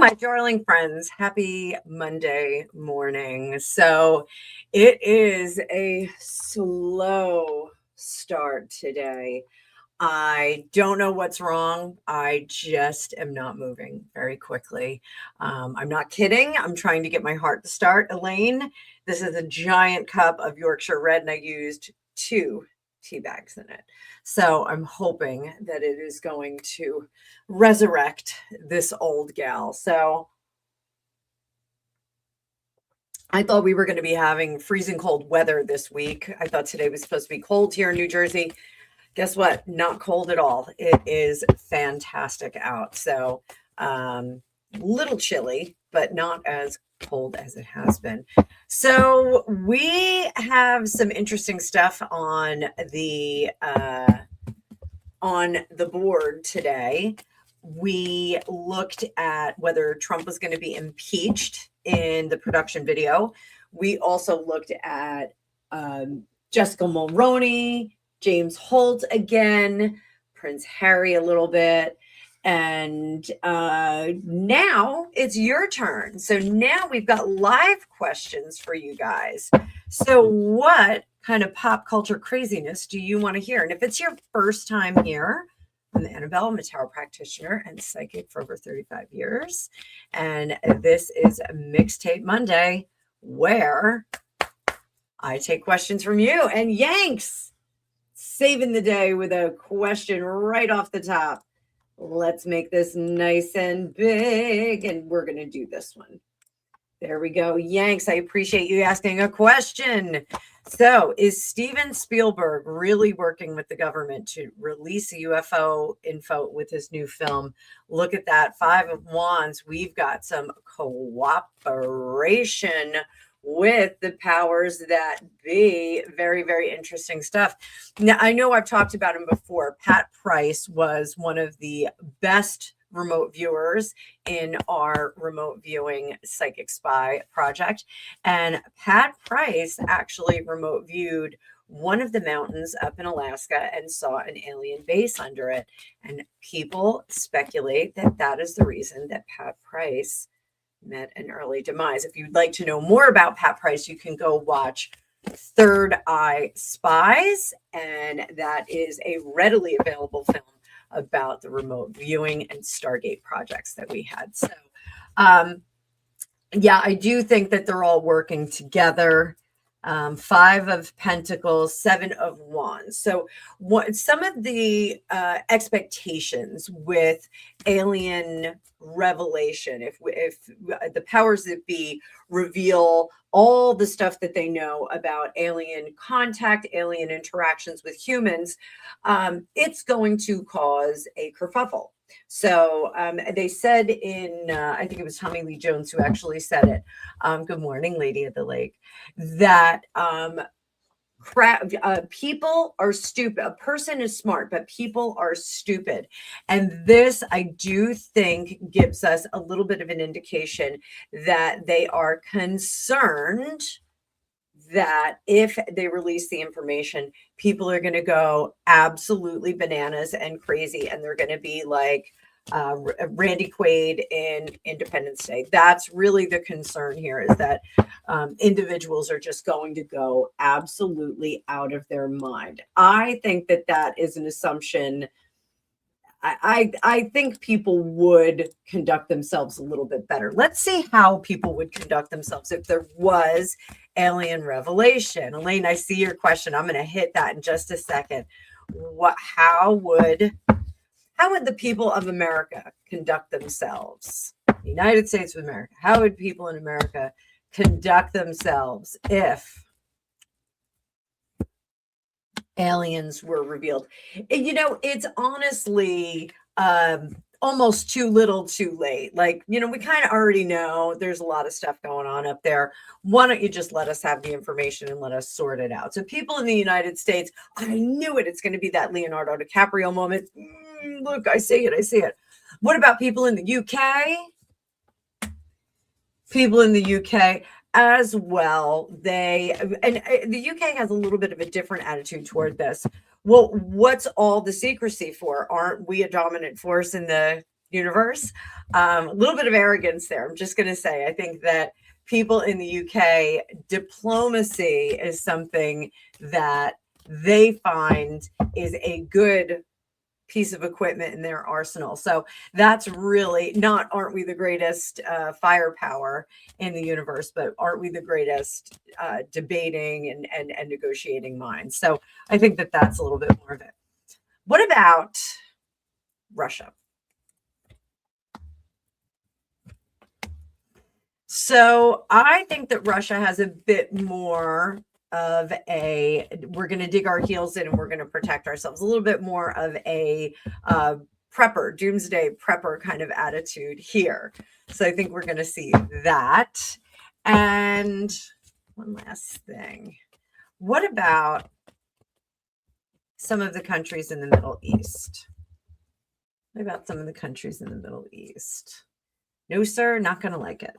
my darling friends. Happy Monday morning. So it is a slow start today. I don't know what's wrong. I just am not moving very quickly. I'm not kidding. I'm trying to get my heart to start. Elaine, this is a giant cup of Yorkshire Red, and I used 2 tea bags in it. So I'm hoping that it is going to resurrect this old gal. So I thought we were going to be having freezing cold weather this week. I thought today was supposed to be cold here in New Jersey. Guess what? Not cold at all. It is fantastic out. So little chilly, but not as cold as it has been. So we have some interesting stuff on the board today. We looked at whether Trump was going to be impeached in the production video. We also looked at Jessica Mulroney, James Holt again, Prince Harry a little bit. And now it's your turn. So now we've got live questions for you guys. So what kind of pop culture craziness do you want to hear? And if it's your first time here, I'm Annabelle. I'm a tarot practitioner and psychic for over 35 years. And this is Mixtape Monday, where I take questions from you. And Yanks, saving the day with a question right off the top. Let's make this nice and big, and we're going to do this one. There we go. Yanks, I appreciate you asking a question. So, is Steven Spielberg really working with the government to release UFO info with his new film? Look at that. 5 of Wands. We've got some cooperation with the powers that be. Very, very interesting stuff. Now, I know I've talked about him before. Pat Price was one of the best remote viewers in our remote viewing Psychic Spy project. And Pat Price actually remote viewed one of the mountains up in Alaska and saw an alien base under it. And people speculate that that is the reason that Pat Price met an early demise. If you'd like to know more about Pat Price, you can go watch Third Eye Spies, and that is a readily available film about the remote viewing and Stargate projects that we had. So yeah, I do think that they're all working together. 5 of Pentacles, 7 of Wands. So what some of the expectations with alien revelation, if the powers that be reveal all the stuff that they know about alien contact, alien interactions with humans, it's going to cause a kerfuffle. So they said in, I think it was Tommy Lee Jones who actually said it. Good morning, Lady of the Lake. That people are stupid. A person is smart, but people are stupid. And this, I do think, gives us a little bit of an indication that they are concerned that if they release the information, people are going to go absolutely bananas and crazy, and they're going to be like Randy Quaid in Independence Day. That's really the concern here, is that individuals are just going to go absolutely out of their mind. I think that that is an assumption. I think people would conduct themselves a little bit better. Let's see how people would conduct themselves if there was alien revelation. Elaine, I see your question. I'm going to hit that in just a second. How would the people of America conduct themselves? The United States of America. How would people in America conduct themselves if aliens were revealed? You know, it's honestly almost too little too late. Like, you know, we kind of already know there's a lot of stuff going on up there. Why don't you just let us have the information and let us sort it out? So people in the United States, I knew it. It's going to be that Leonardo DiCaprio moment. Look, I see it. What about people in the UK? People in the UK as well. The UK has a little bit of a different attitude toward this. Well, what's all the secrecy for? Aren't we a dominant force in the universe. A little bit of arrogance there. I'm just going to say, I think that people in the UK, diplomacy is something that they find is a good piece of equipment in their arsenal. So that's really not, aren't we the greatest firepower in the universe, but aren't we the greatest debating and negotiating minds? So I think that that's a little bit more of it. What about Russia? So I think that Russia has a bit more of a, we're going to dig our heels in and we're going to protect ourselves, a little bit more of a prepper, doomsday prepper kind of attitude here. So I think we're going to see that. And one last thing. What about some of the countries in the Middle East? What about some of the countries in the Middle East? No, sir, not going to like it.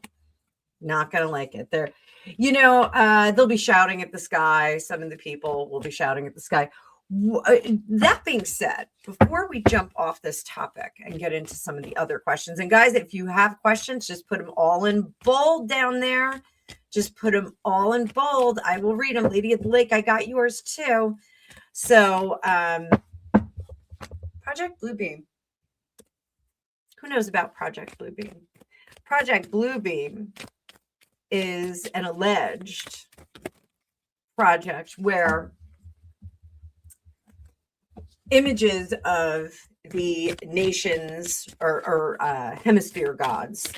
Not going to like it. They're, they'll be shouting at the sky. Some of the people will be shouting at the sky. That being said, before we jump off this topic and get into some of the other questions, and guys, if you have questions, just put them all in bold down there. Just put them all in bold. I will read them. Lady at the Lake, I got yours too. So, Project Bluebeam. Who knows about Project Bluebeam? Project Bluebeam is an alleged project where images of the nations or hemisphere gods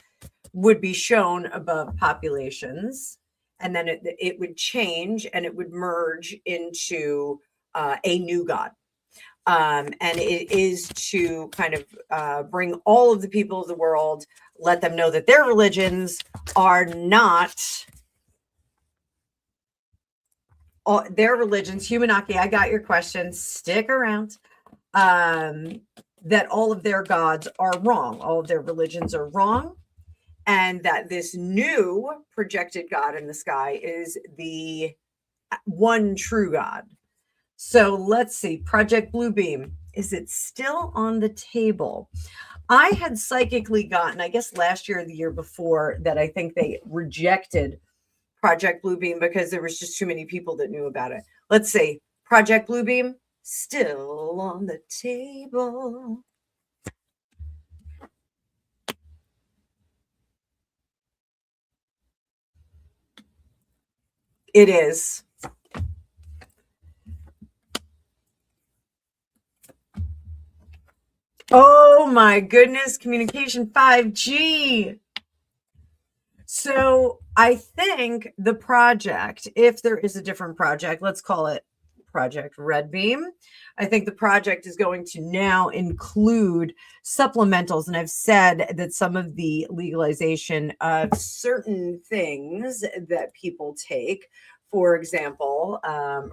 would be shown above populations, and then it would change and it would merge into a new god. And it is to kind of bring all of the people of the world, let them know that their religions are not their religions. Humanaki, I got your question. Stick around. That all of their gods are wrong. All of their religions are wrong. And that this new projected God in the sky is the one true God. So let's see. Project Bluebeam. Is it still on the table? I had psychically gotten, I guess last year or the year before, that I think they rejected Project Bluebeam because there was just too many people that knew about it. Let's see. Project Bluebeam, still on the table. It is. Oh my goodness, communication 5G. So I think the project, if there is a different project, let's call it Project Red Beam. I think the project is going to now include supplementals. And I've said that some of the legalization of certain things that people take, for example,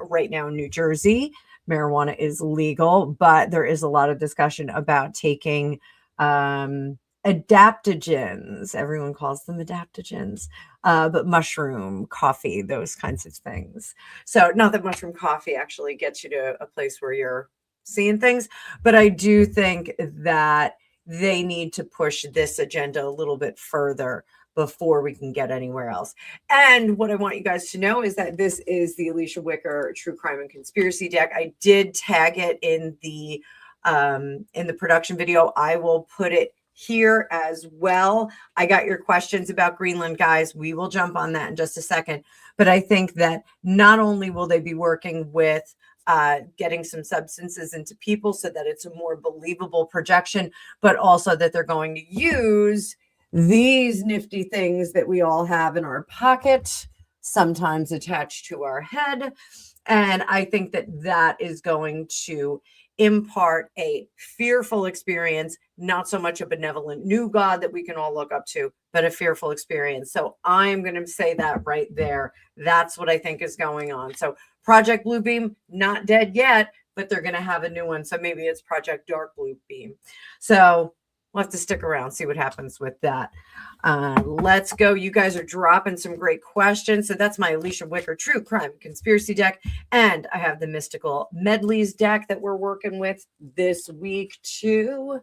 right now in New Jersey, marijuana is legal, but there is a lot of discussion about taking adaptogens. Everyone calls them adaptogens, but mushroom coffee, those kinds of things. So not that mushroom coffee actually gets you to a place where you're seeing things, but I do think that they need to push this agenda a little bit further before we can get anywhere else. And what I want you guys to know is that this is the Alicia Wicker True Crime and Conspiracy deck. I did tag it in the production video. I will put it here as well. I got your questions about Greenland, guys. We will jump on that in just a second. But I think that not only will they be working with getting some substances into people so that it's a more believable projection, but also that they're going to use these nifty things that we all have in our pocket, sometimes attached to our head. And I think that that is going to impart a fearful experience, not so much a benevolent new God that we can all look up to, but a fearful experience. So I'm going to say that right there. That's what I think is going on. So Project Bluebeam, not dead yet, but they're going to have a new one. So maybe it's Project Dark Bluebeam. So we'll have to stick around, see what happens with that. Let's go. You guys are dropping some great questions. So that's my Alicia Wicker True Crime Conspiracy deck. And I have the Mystical Medleys deck that we're working with this week too.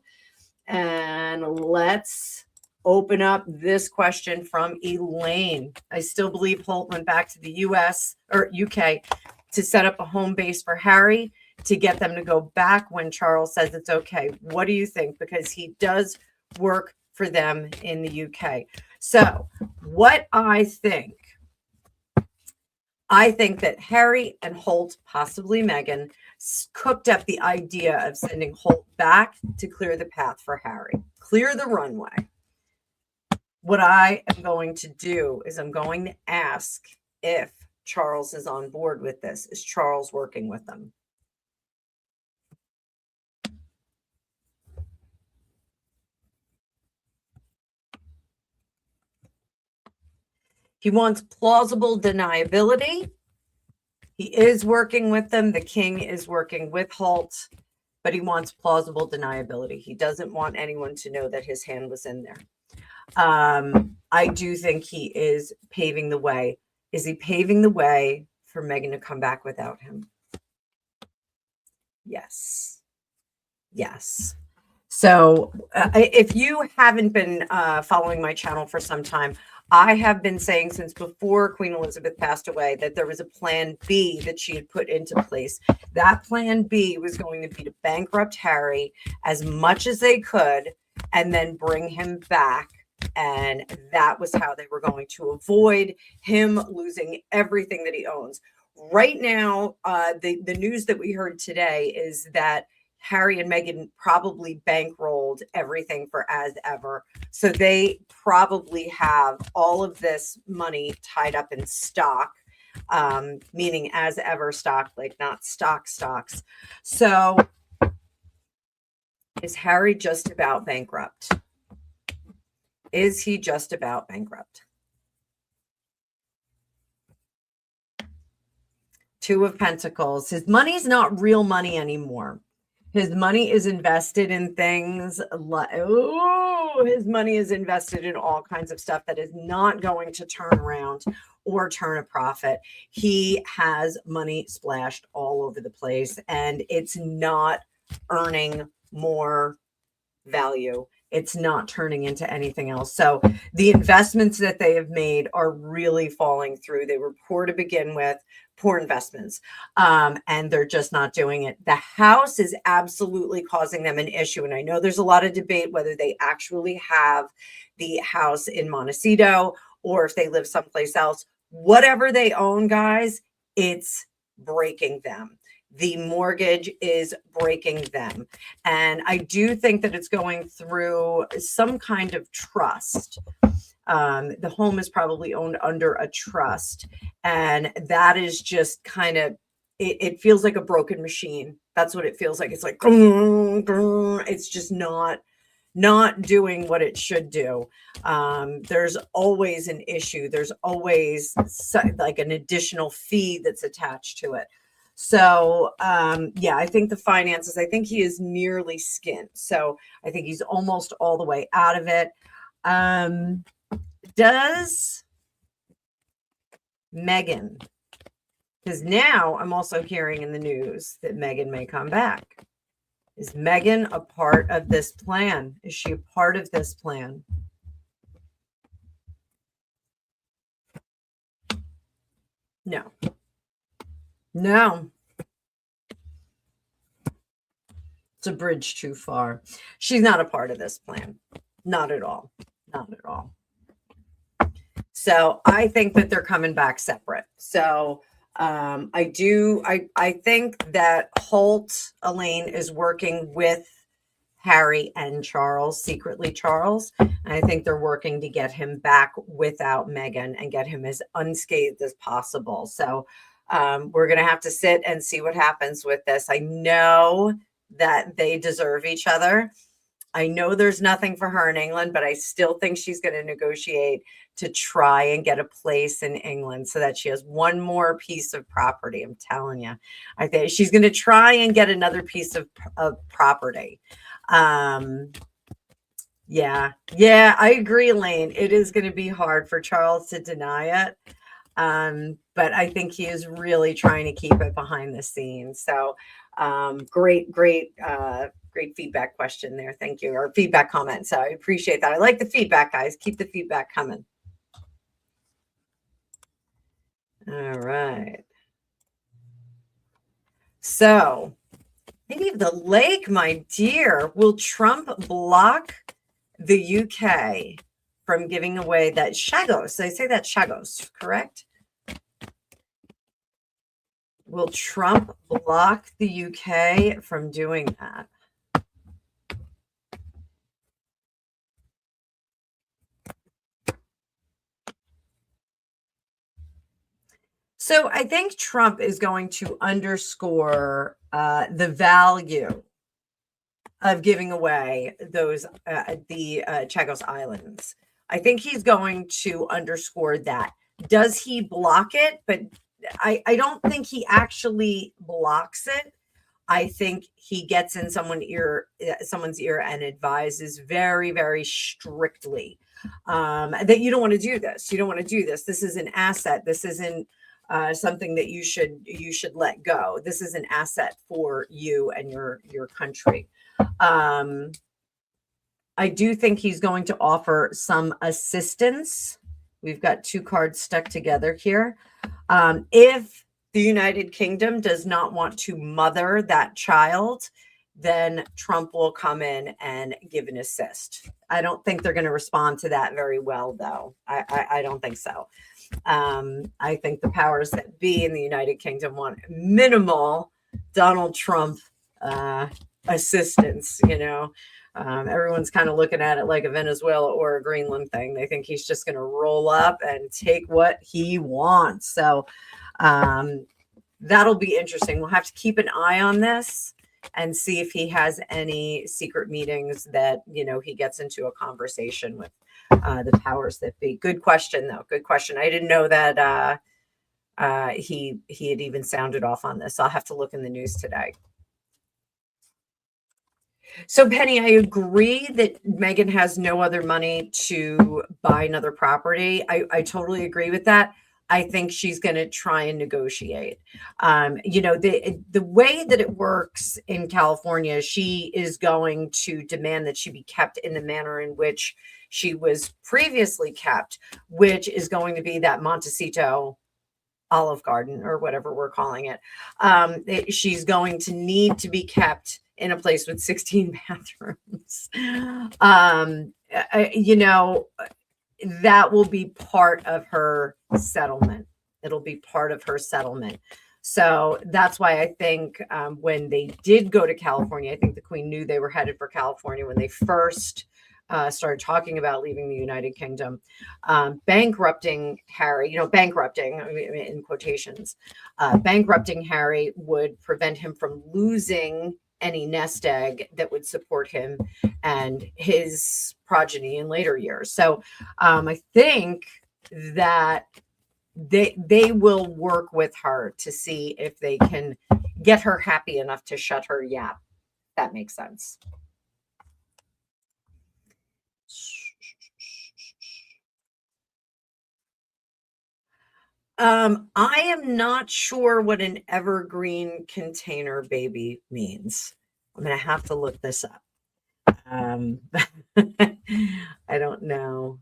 And let's open up this question from Elaine. I still believe Holt went back to the US or UK to set up a home base for Harry to get them to go back when Charles says it's okay. What do you think? Because he does work for them in the UK. So what I think that Harry and Holt, possibly Meghan, cooked up the idea of sending Holt back to clear the path for Harry, clear the runway. What I am going to do is I'm going to ask if Charles is on board with this. Is Charles working with them? He wants plausible deniability. He is working with them. The king is working with Holt, but he wants plausible deniability. He doesn't want anyone to know that his hand was in there. I do think he is paving the way. Is he paving the way for Meghan to come back without him? Yes. Yes. So if you haven't been following my channel for some time, I have been saying since before Queen Elizabeth passed away that there was a plan B that she had put into place. That plan B was going to be to bankrupt Harry as much as they could and then bring him back. And that was how they were going to avoid him losing everything that he owns. Right now, the news that we heard today is that Harry and Meghan probably bankrolled everything for as ever. So they probably have all of this money tied up in stock, meaning as ever stock, like not stocks. So is Harry just about bankrupt? Is he just about bankrupt? Two of Pentacles. His money's not real money anymore. His money is invested in things like, his money is invested in all kinds of stuff that is not going to turn around or turn a profit. He has money splashed all over the place and it's not earning more value. It's not turning into anything else. So the investments that they have made are really falling through. They were poor to begin with, poor investments, and they're just not doing it. The house is absolutely causing them an issue. And I know there's a lot of debate whether they actually have the house in Montecito or if they live someplace else. Whatever they own, guys, it's breaking them. The mortgage is breaking them. And I do think that it's going through some kind of trust. The home is probably owned under a trust. And that is just kind of, it feels like a broken machine. That's what it feels like. It's like, it's just not doing what it should do. There's always an issue. There's always like an additional fee that's attached to it. So, yeah, I think the finances, I think he is nearly skint. So I think he's almost all the way out of it. Does Meghan, because now I'm also hearing in the news that Meghan may come back. Is Meghan a part of this plan? Is she a part of this plan? No. No. It's a bridge too far. She's not a part of this plan. Not at all. Not at all. So I think that they're coming back separate. So I think that Holt, Elaine, is working with Harry and Charles, secretly Charles. And I think they're working to get him back without Meghan and get him as unscathed as possible. So we're going to have to sit and see what happens with this. I know that they deserve each other. I know there's nothing for her in England, but I still think she's going to negotiate to try and get a place in England so that she has one more piece of property. I'm telling you, I think she's going to try and get another piece of property. Yeah, I agree, Elaine. It is going to be hard for Charles to deny it. But but I think he is really trying to keep it behind the scenes. So great feedback question there. Thank you. Or feedback comment. So I appreciate that. I like the feedback, guys. Keep the feedback coming. All right. So, Lady of the Lake, my dear, will Trump block the UK from giving away that Shagos? They say that Shagos, correct? Will Trump block the UK from doing that? So I think Trump is going to underscore the value of giving away those the Chagos Islands. I think he's going to underscore that. Does he block it? But I don't think he actually blocks it. I think he gets in someone's ear and advises very, very strictly that you don't want to do this. You don't want to do this. This is an asset. This isn't something that you should let go. This is an asset for you and your country. I do think he's going to offer some assistance. We've got two cards stuck together here. If the United Kingdom does not want to mother that child, then Trump will come in and give an assist. I don't think they're going to respond to that very well, though. I don't think so. I think the powers that be in the United Kingdom want minimal Donald Trump assistance. Everyone's kind of looking at it like a Venezuela or a Greenland thing. They think he's just going to roll up and take what he wants. So that'll be interesting. We'll have to keep an eye on this and see if he has any secret meetings that, he gets into a conversation with the powers that be. Good question, though. Good question. I didn't know that he had even sounded off on this. I'll have to look in the news today. So, Penny, I agree that Meghan has no other money to buy another property. I totally agree with that. I think she's going to try and negotiate. The way that it works in California, she is going to demand that she be kept in the manner in which she was previously kept, which is going to be that Montecito Olive Garden or whatever we're calling it. She's going to need to be kept in a place with 16 bathrooms. That will be part of her settlement. It'll be part of her settlement. So that's why I think when they did go to California, I think the Queen knew they were headed for California when they first started talking about leaving the United Kingdom. Bankrupting Harry, bankrupting in quotations, bankrupting Harry would prevent him from losing any nest egg that would support him and his progeny in later years. So I think that they will work with her to see if they can get her happy enough to shut her yap. That makes sense. I am not sure what an evergreen container baby means. I'm going to have to look this up. I don't know.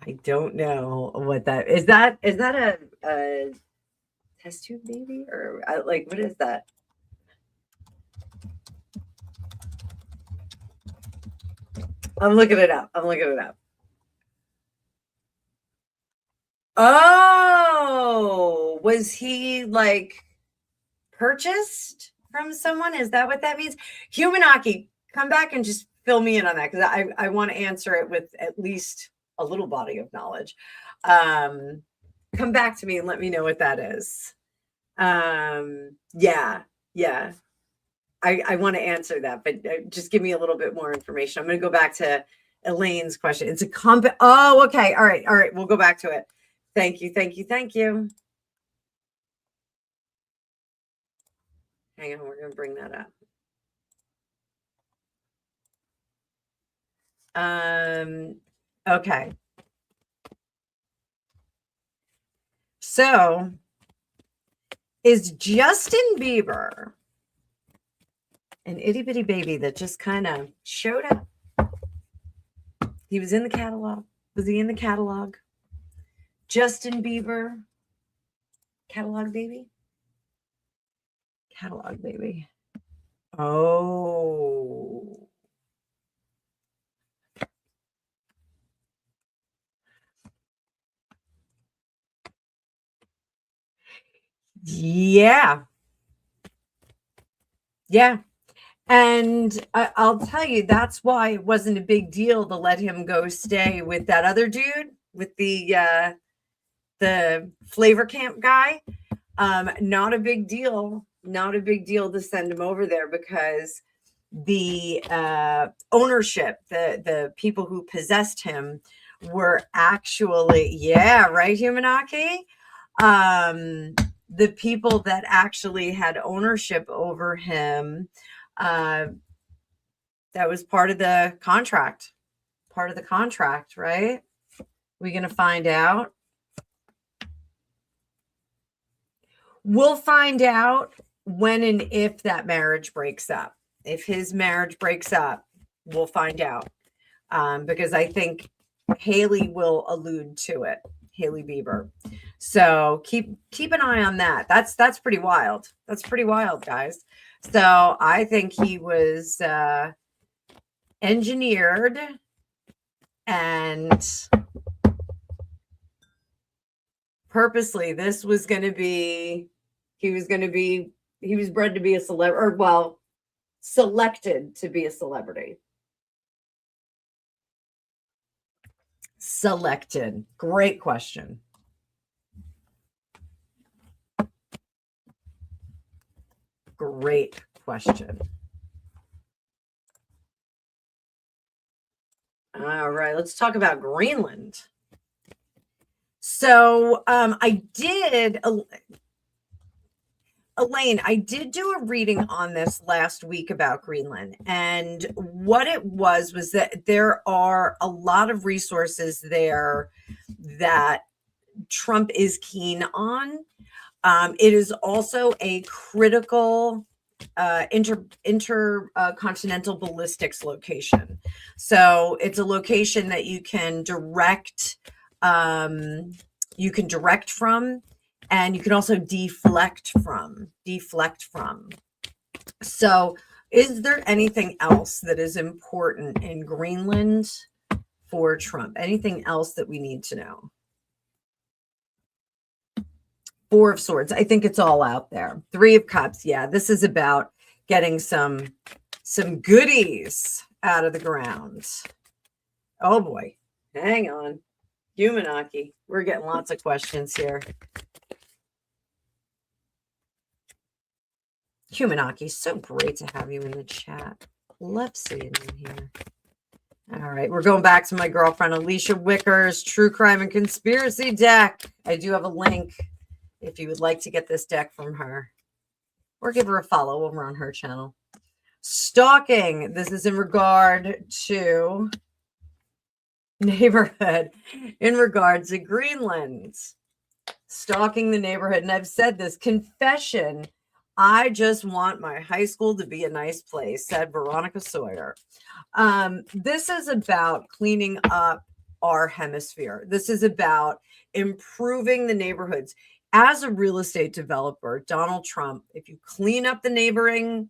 I don't know what that is. That a test tube baby or what is that? I'm looking it up. Oh, was he purchased from someone? Is that what that means? Humanaki, come back and just fill me in on that because I want to answer it with at least a little body of knowledge. Come back to me and let me know what that is. Yeah. I want to answer that, but just give me a little bit more information. I'm going to go back to Elaine's question. It's a Oh, okay. All right. We'll go back to it. Thank you. Hang on, we're going to bring that up. Okay. So is Justin Bieber an itty bitty baby that just kind of showed up? He was in the catalog. Was he in the catalog? Justin Bieber, catalog baby? Catalog baby. Oh. Yeah. Yeah. And I'll tell you, that's why it wasn't a big deal to let him go stay with that other dude, with the flavor camp guy. Not a big deal. Not a big deal to send him over there, because the ownership, the people who possessed him were actually, yeah, right, Humanaki? The people that actually had ownership over him, that was part of the contract. Part of the contract, right? We're going to find out. We'll find out when and if that marriage breaks up. If his marriage breaks up, we'll find out. Because I think Haley will allude to it, Haley Bieber. So keep an eye on that. That's pretty wild. That's pretty wild, guys. So I think he was engineered and purposely. This was going to be, he was bred to be a celebrity, or well, selected to be a celebrity. Selected. Great question. Great question. All right, let's talk about Greenland. So I did, Elaine, I did do a reading on this last week about Greenland. And what it was that there are a lot of resources there that Trump is keen on. It is also a critical intercontinental ballistics location. So it's a location that you can direct from, and you can also deflect from. So is there anything else that is important in Greenland for Trump? Anything else that we need to know? Four of Swords. I think it's all out there. Three of Cups. Yeah, this is about getting some goodies out of the ground. Oh boy. Hang on. Humanaki. We're getting lots of questions here. Humanaki, so great to have you in the chat. Love seeing you here. All right, we're going back to my girlfriend Alicia Wicker's True Crime and Conspiracy deck. I do have a link if you would like to get this deck from her, or give her a follow over on her channel. Stalking. This is in regard to neighborhood, in regards to Greenland. Stalking the neighborhood. And I've said this, confession. I just want my high school to be a nice place, said Veronica Sawyer. This is about cleaning up our hemisphere. This is about improving the neighborhoods. As a real estate developer, Donald Trump, if you clean up the neighboring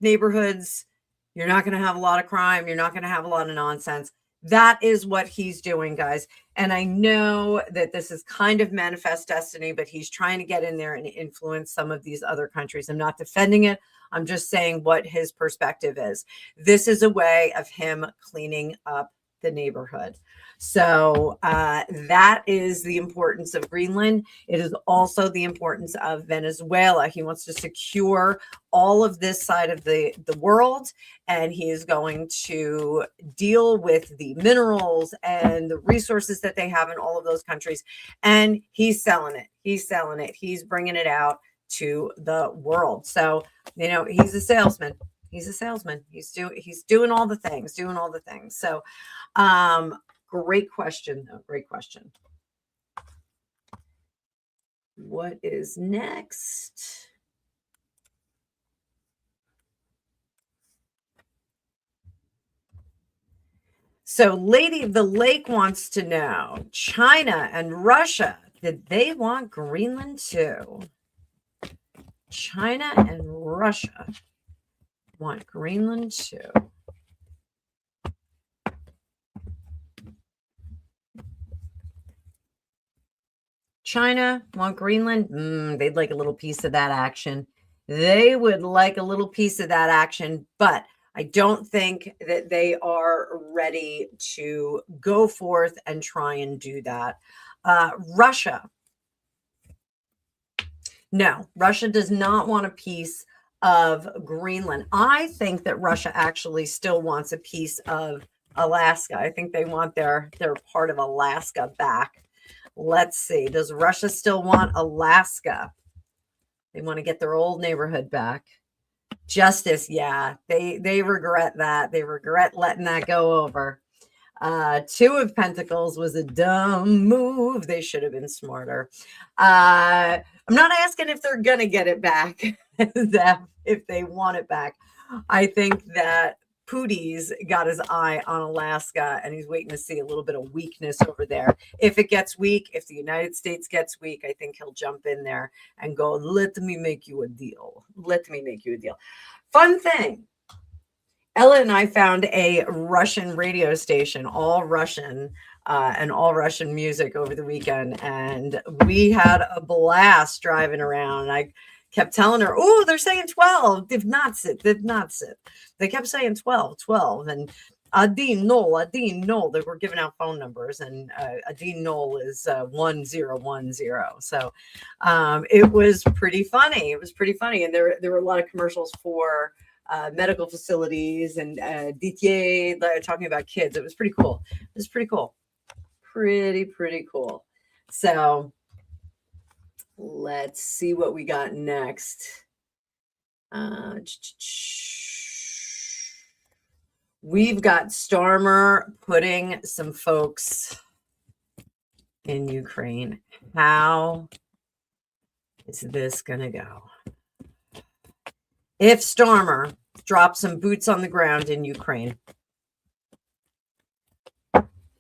neighborhoods, you're not going to have a lot of crime. You're not going to have a lot of nonsense. That is what he's doing, guys. And I know that this is kind of manifest destiny, but he's trying to get in there and influence some of these other countries. I'm not defending it. I'm just saying what his perspective is. This is a way of him cleaning up the neighborhood. So that is the importance of Greenland. It is also the importance of Venezuela. He wants to secure all of this side of the world, and he is going to deal with the minerals and the resources that they have in all of those countries. And he's selling it. He's selling it. He's bringing it out to the world. So, you know, he's a salesman. He's a salesman. He's doing all the things, So, great question, though. Great question. What is next? So Lady of the Lake wants to know, China and Russia, did they want Greenland too? China and Russia want Greenland too. China want Greenland? They'd like a little piece of that action. They would like a little piece of that action, but I don't think that they are ready to go forth and try and do that. Russia. No, Russia does not want a piece of Greenland. I think that Russia actually still wants a piece of Alaska. I think they want their part of Alaska back. Let's see. Does Russia still want Alaska? They want to get their old neighborhood back. Justice, yeah. They regret that. They regret letting that go over. Two of Pentacles was a dumb move. They should have been smarter. I'm not asking if they're going to get it back, if they want it back. I think that Putin's got his eye on Alaska and he's waiting to see a little bit of weakness over there. If it gets weak, if the United States gets weak, I think he'll jump in there and go, let me make you a deal. Let me make you a deal. Fun thing. Ella and I found a Russian radio station, all Russian, and all Russian music over the weekend. And we had a blast driving around. I kept telling her, oh, they're saying 12. They've not sit. They kept saying 12. And Adin Knoll. They were giving out phone numbers, and Adin Knoll is 1010. So it was pretty funny. And there were a lot of commercials for medical facilities and Didier talking about kids. It was pretty cool. Pretty cool. So let's see what we got next. We've got Starmer putting some folks in Ukraine. How is this going to go? If Starmer drops some boots on the ground in Ukraine,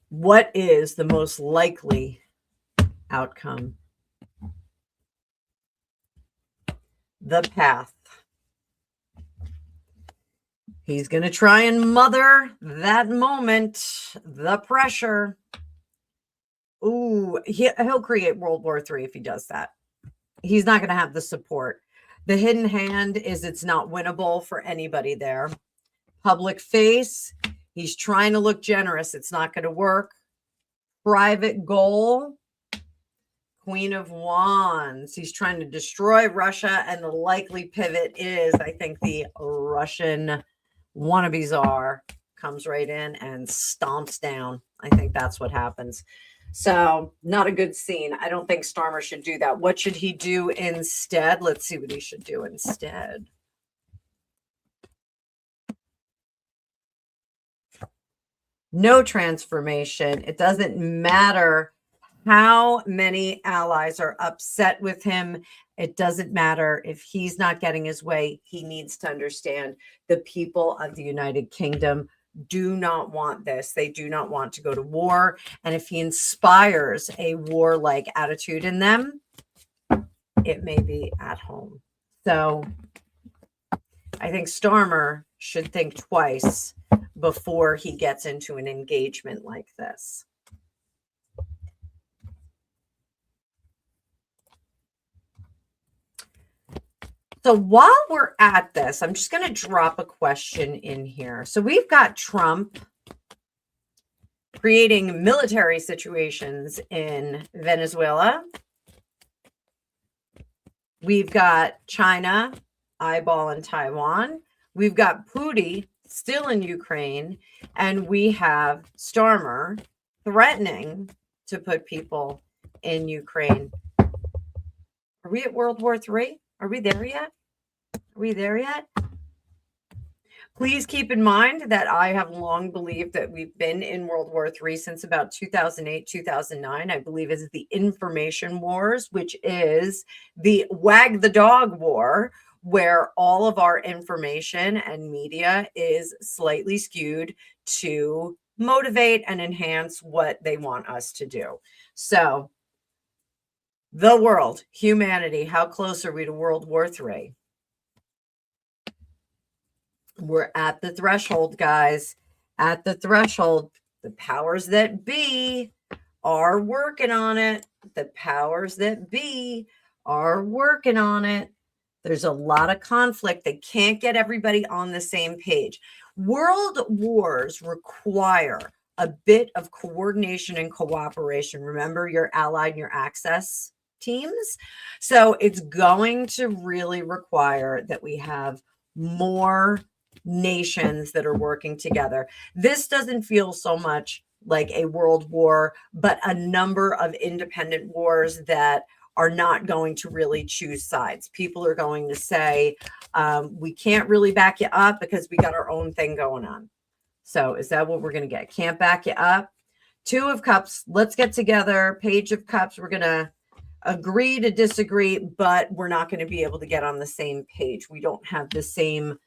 what is the most likely outcome? The path. He's going to try and mother that moment, the pressure. Ooh, he'll create World War III if he does that. He's not going to have the support. The hidden hand is it's not winnable for anybody there. Public face, he's trying to look generous. It's not going to work. Private goal, Queen of Wands. He's trying to destroy Russia, and the likely pivot is, I think, the Russian wannabe czar comes right in and stomps down. I think that's what happens. So not a good scene. I don't think Starmer should do that. What should he do instead? Let's see what he should do instead. No transformation. It doesn't matter how many allies are upset with him. It doesn't matter if he's not getting his way. He needs to understand the people of the United Kingdom do not want this. They do not want to go to war. And if he inspires a warlike attitude in them, it may be at home. So I think Starmer should think twice before he gets into an engagement like this. So while we're at this, I'm just going to drop a question in here. So we've got Trump creating military situations in Venezuela. We've got China eyeballing Taiwan. We've got Putin still in Ukraine. And we have Starmer threatening to put people in Ukraine. Are we at World War III? Are we there yet? Please keep in mind that I have long believed that we've been in World War III since about 2008, 2009. I believe is the information wars, which is the wag the dog war, where all of our information and media is slightly skewed to motivate and enhance what they want us to do. So, the world, humanity, how close are we to World War III? We're at the threshold, guys. At the threshold. The powers that be are working on it. The powers that be are working on it. There's a lot of conflict. They can't get everybody on the same page. World wars require a bit of coordination and cooperation. Remember your allied and your access teams? So it's going to really require that we have more nations that are working together. This doesn't feel so much like a world war, but a number of independent wars that are not going to really choose sides. People are going to say, we can't really back you up because we got our own thing going on. So is that what we're going to get? Can't back you up. Two of Cups. Let's get together. Page of Cups. We're going to agree to disagree, but we're not going to be able to get on the same page. We don't have the same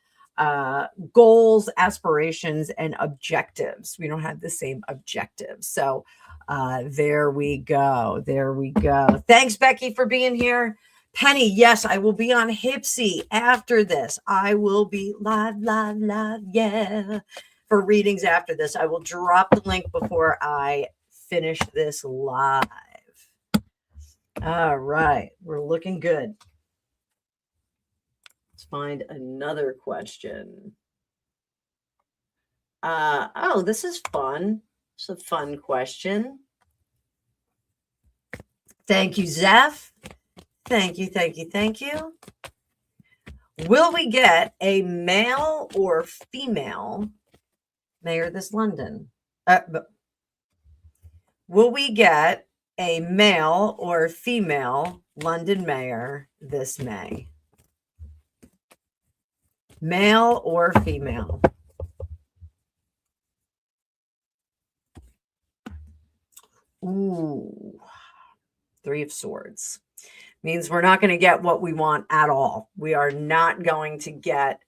goals, aspirations, and objectives. We don't have the same objectives. So there we go. There we go. Thanks, Becky, for being here. Penny, yes, I will be on Hypsee after this. I will be live, yeah, for readings after this. I will drop the link before I finish this live. All right, we're looking good. Let's find another question. Oh, this is fun. It's a fun question. Thank you, Zeph. Thank you, thank you, thank you. Will we get a male or female mayor this London? Will we get a male or female London mayor this May? Male or female? Ooh, Three of Swords. Means we're not going to get what we want at all. We are not going to get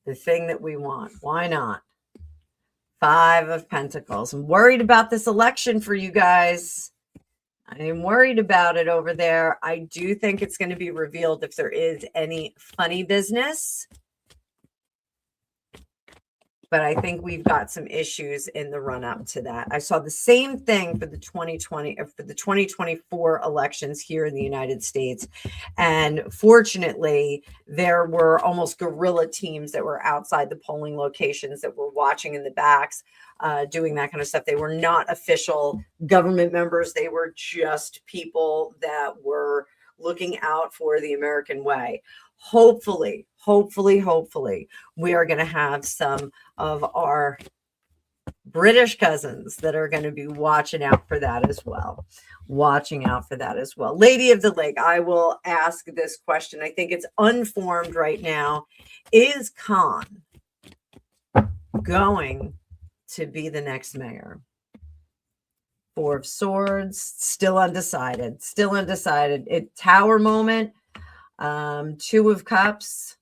the thing that we want. Why not? Five of Pentacles. I'm worried about this election for you guys. I am worried about it over there. I do think it's going to be revealed if there is any funny business. But I think we've got some issues in the run up to that. I saw the same thing for the 2024 elections here in the United States. And fortunately, there were almost guerrilla teams that were outside the polling locations that were watching in the backs, doing that kind of stuff. They were not official government members. They were just people that were looking out for the American way. Hopefully, we are going to have some of our British cousins that are going to be watching out for that as well. Lady of the Lake, I will ask this question. I think it's unformed right now. Is Khan going to be the next mayor? Four of Swords, still undecided. Tower moment. Two of Cups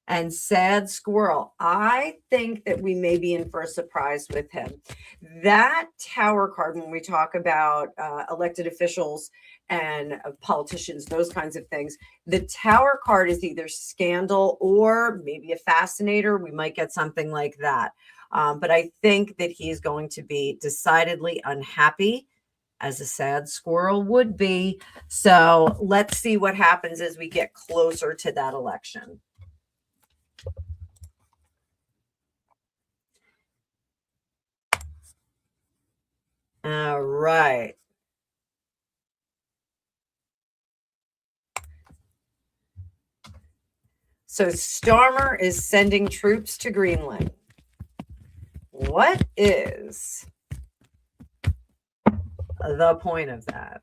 and Sad Squirrel. I think that we may be in for a surprise with him. That Tower card, when we talk about elected officials and politicians, those kinds of things, the Tower card is either scandal or maybe a fascinator. We might get something like that. But I think that he's going to be decidedly unhappy, as a sad squirrel would be. So let's see what happens as we get closer to that election. All right. So Starmer is sending troops to Greenland. What is the point of that?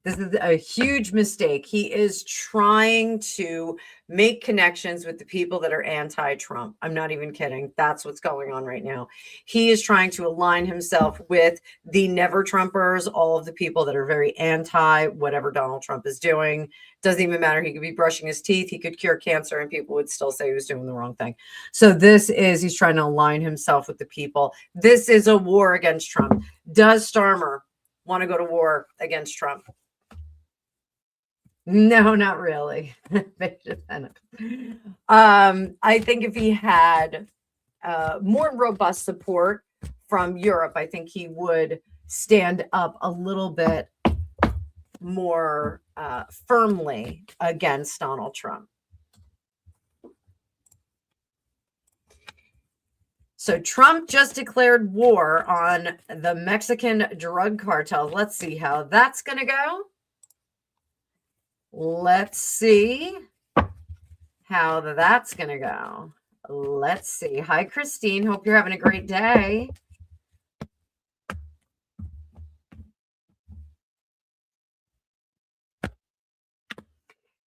This is a huge mistake. He is trying to make connections with the people that are anti-Trump. I'm not even kidding. That's what's going on right now. He is trying to align himself with the never Trumpers, all of the people that are very anti whatever Donald Trump is doing. Doesn't even matter. He could be brushing his teeth. He could cure cancer and people would still say he was doing the wrong thing. So he's trying to align himself with the people. This is a war against Trump. Does Starmer want to go to war against Trump? No, not really. I think if he had more robust support from Europe, I think he would stand up a little bit more firmly against Donald Trump. So Trump just declared war on the Mexican drug cartel. Let's see how that's going to go. Let's see how that's going to go. Let's see. Hi, Christine. Hope you're having a great day.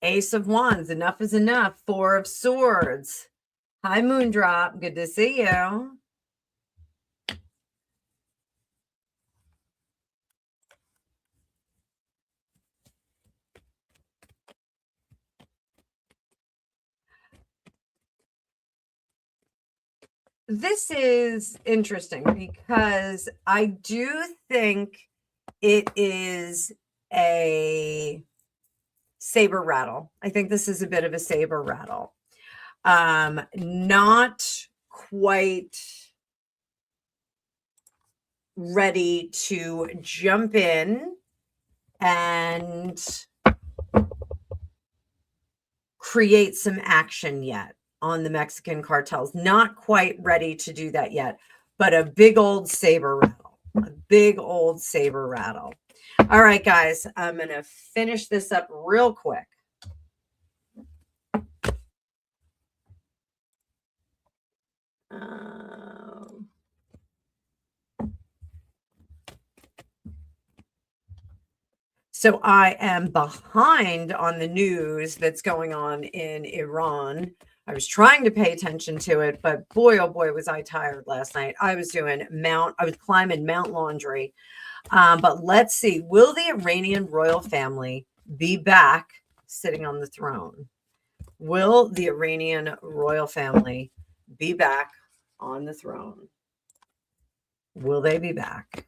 Ace of Wands. Enough is enough. Four of Swords. Hi, Moondrop. Good to see you. This is interesting because I do think it is a saber rattle. I think this is a bit of a saber rattle. Not quite ready to jump in and create some action yet on the Mexican cartels. Not quite ready to do that yet, but a big old saber rattle. A big old saber rattle. All right, guys, I'm going to finish this up real quick. So I am behind on the news that's going on in Iran. I was trying to pay attention to it, but boy, oh boy, was I tired last night. I was climbing Mount Laundry. But let's see, will the Iranian royal family be back sitting on the throne? Will the Iranian royal family be back on the throne? Will they be back?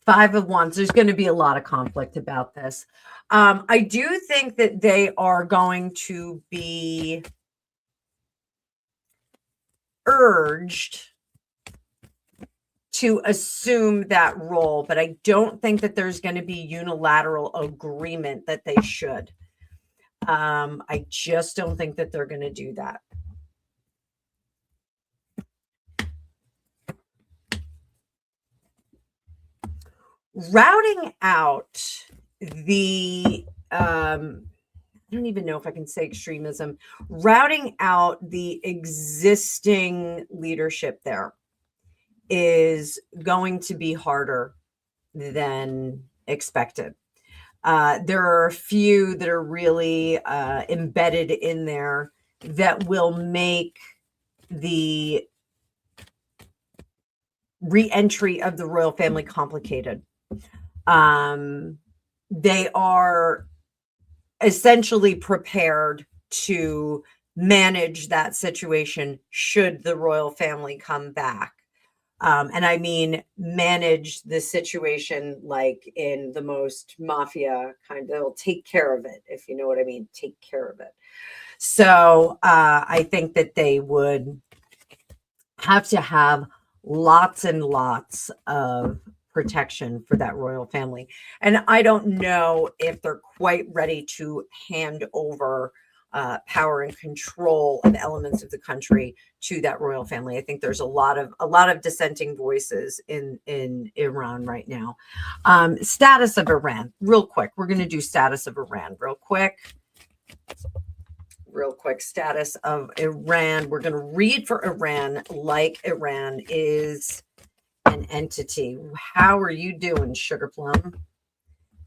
Five of Wands. There's going to be a lot of conflict about this. I do think that they are going to be urged to assume that role, but I don't think that there's going to be unilateral agreement that they should. I just don't think that they're going to do that. Routing out the I don't even know if I can say extremism, routing out the existing leadership there is going to be harder than expected. There are a few that are really embedded in there that will make the re-entry of the royal family complicated. They are essentially prepared to manage that situation should the royal family come back. And I mean, manage the situation like in the most mafia kind. They'll take care of it, if you know what I mean. Take care of it. So I think that they would have to have lots and lots of protection for that royal family. And I don't know if they're quite ready to hand over power and control of elements of the country to that royal family. I think there's a lot of dissenting voices in Iran right now. Status of Iran, real quick. We're going to do status of Iran real quick. real quick. Status of Iran. We're going to read for Iran like Iran is an entity. How are you doing, Sugar Plum?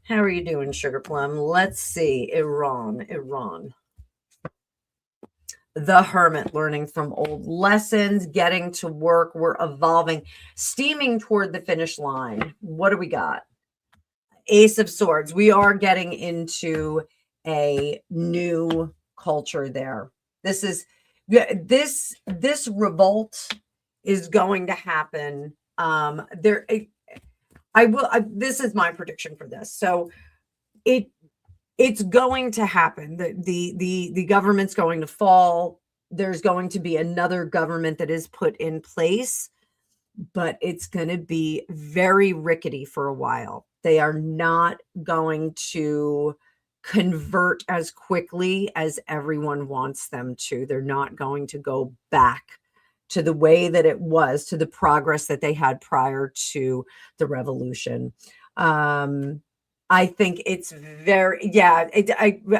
How are you doing, Sugar Plum? Let's see. Iran. The Hermit, learning from old lessons, getting to work. We're evolving, steaming toward the finish line. What do we got? Ace of Swords. We are getting into a new culture there. This revolt is going to happen. This is my prediction for this. So it's going to happen. The government's going to fall. There's going to be another government that is put in place, but it's going to be very rickety for a while. They are not going to convert as quickly as everyone wants them to. They're not going to go back to the way that it was, to the progress that they had prior to the revolution. I think it's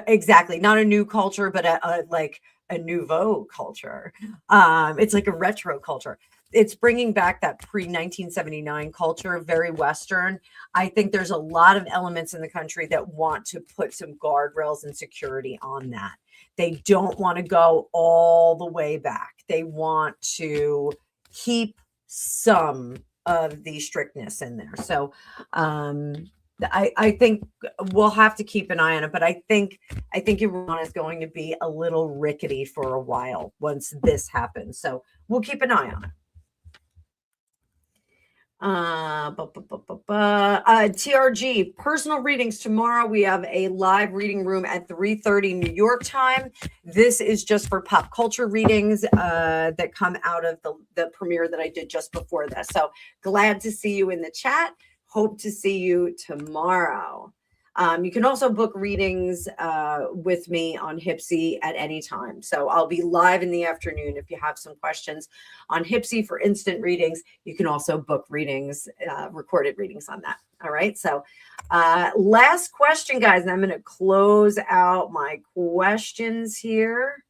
exactly. Not a new culture, but like a nouveau culture. It's like a retro culture. It's bringing back that pre-1979 culture, very Western. I think there's a lot of elements in the country that want to put some guardrails and security on that. They don't want to go all the way back. They want to keep some of the strictness in there. So I think we'll have to keep an eye on it, but I think Iran is going to be a little rickety for a while once this happens. So we'll keep an eye on it. TRG personal readings tomorrow. We have a live reading room at 3:30 New York time. This is just for pop culture readings that come out of the premiere that I did just before this. So glad to see you in the chat. Hope to see you tomorrow. You can also book readings with me on Hypsee at any time. So I'll be live in the afternoon. If you have some questions on Hypsee for instant readings, you can also book readings, recorded readings on that. All right. So last question, guys. And I'm going to close out my questions here.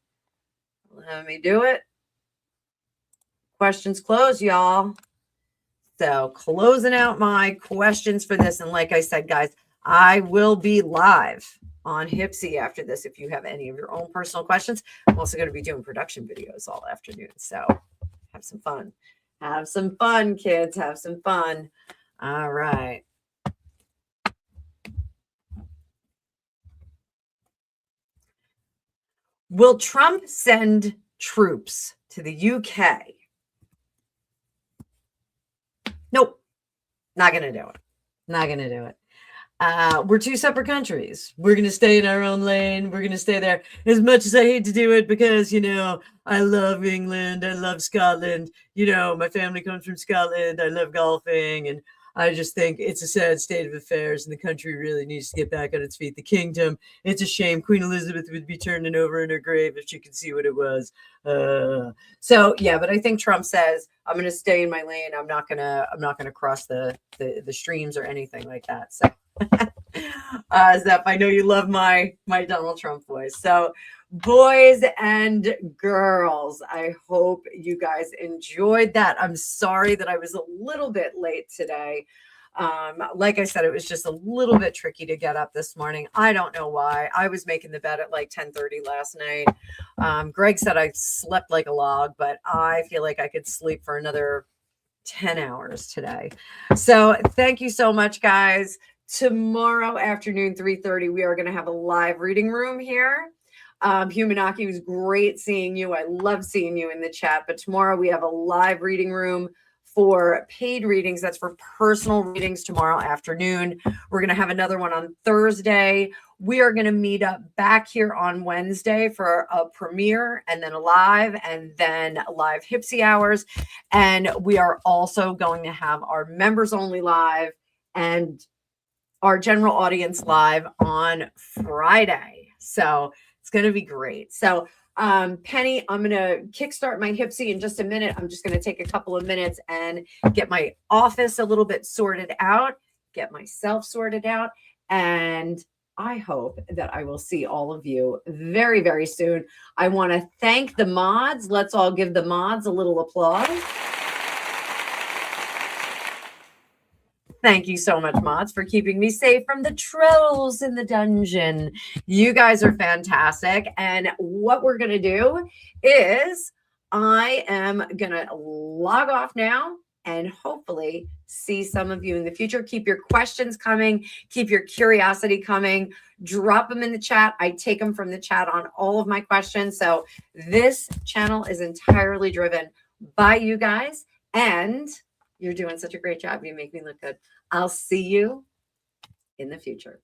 Let me do it. Questions closed, y'all. So closing out my questions for this. And like I said, guys, I will be live on Hypsee after this. If you have any of your own personal questions, I'm also going to be doing production videos all afternoon. So have some fun. Have some fun, kids. Have some fun. All right. Will Trump send troops to the UK? Nope. Not going to do it. Not going to do it. We're two separate countries. We're going to stay in our own lane. We're going to stay there. As much as I hate to do it because, I love England. I love Scotland. My family comes from Scotland. I love golfing. And I just think it's a sad state of affairs and the country really needs to get back on its feet. The kingdom, it's a shame. Queen Elizabeth would be turning over in her grave if she could see what it was. But I think Trump says, I'm going to stay in my lane. I'm not going to cross the streams or anything like that. So Zeph, I know you love my Donald Trump voice. So boys and girls, I hope you guys enjoyed that. I'm sorry that I was a little bit late today. Like I said, it was just a little bit tricky to get up this morning. I don't know why. I was making the bed at like 10:30 last night. Greg said I slept like a log, but I feel like I could sleep for another 10 hours today. So thank you so much, guys. Tomorrow afternoon, 3:30, we are going to have a live reading room here. Humanaki, it was great seeing you. I love seeing you in the chat. But tomorrow we have a live reading room for paid readings. That's for personal readings tomorrow afternoon. We're going to have another one on Thursday. We are going to meet up back here on Wednesday for a premiere and then a live and then live Hypsee hours. And we are also going to have our members only live and our general audience live on Friday. So it's going to be great. So Penny, I'm going to kickstart my Hypsee in just a minute. I'm just going to take a couple of minutes and get my office a little bit sorted out, get myself sorted out, and I hope that I will see all of you very, very soon. I want to thank the mods. Let's all give the mods a little applause. Thank you so much, mods, for keeping me safe from the trolls in the dungeon. You guys are fantastic. And what we're going to do is I am going to log off now and hopefully see some of you in the future. Keep your questions coming. Keep your curiosity coming. Drop them in the chat. I take them from the chat on all of my questions. So this channel is entirely driven by you guys. And you're doing such a great job. You make me look good. I'll see you in the future.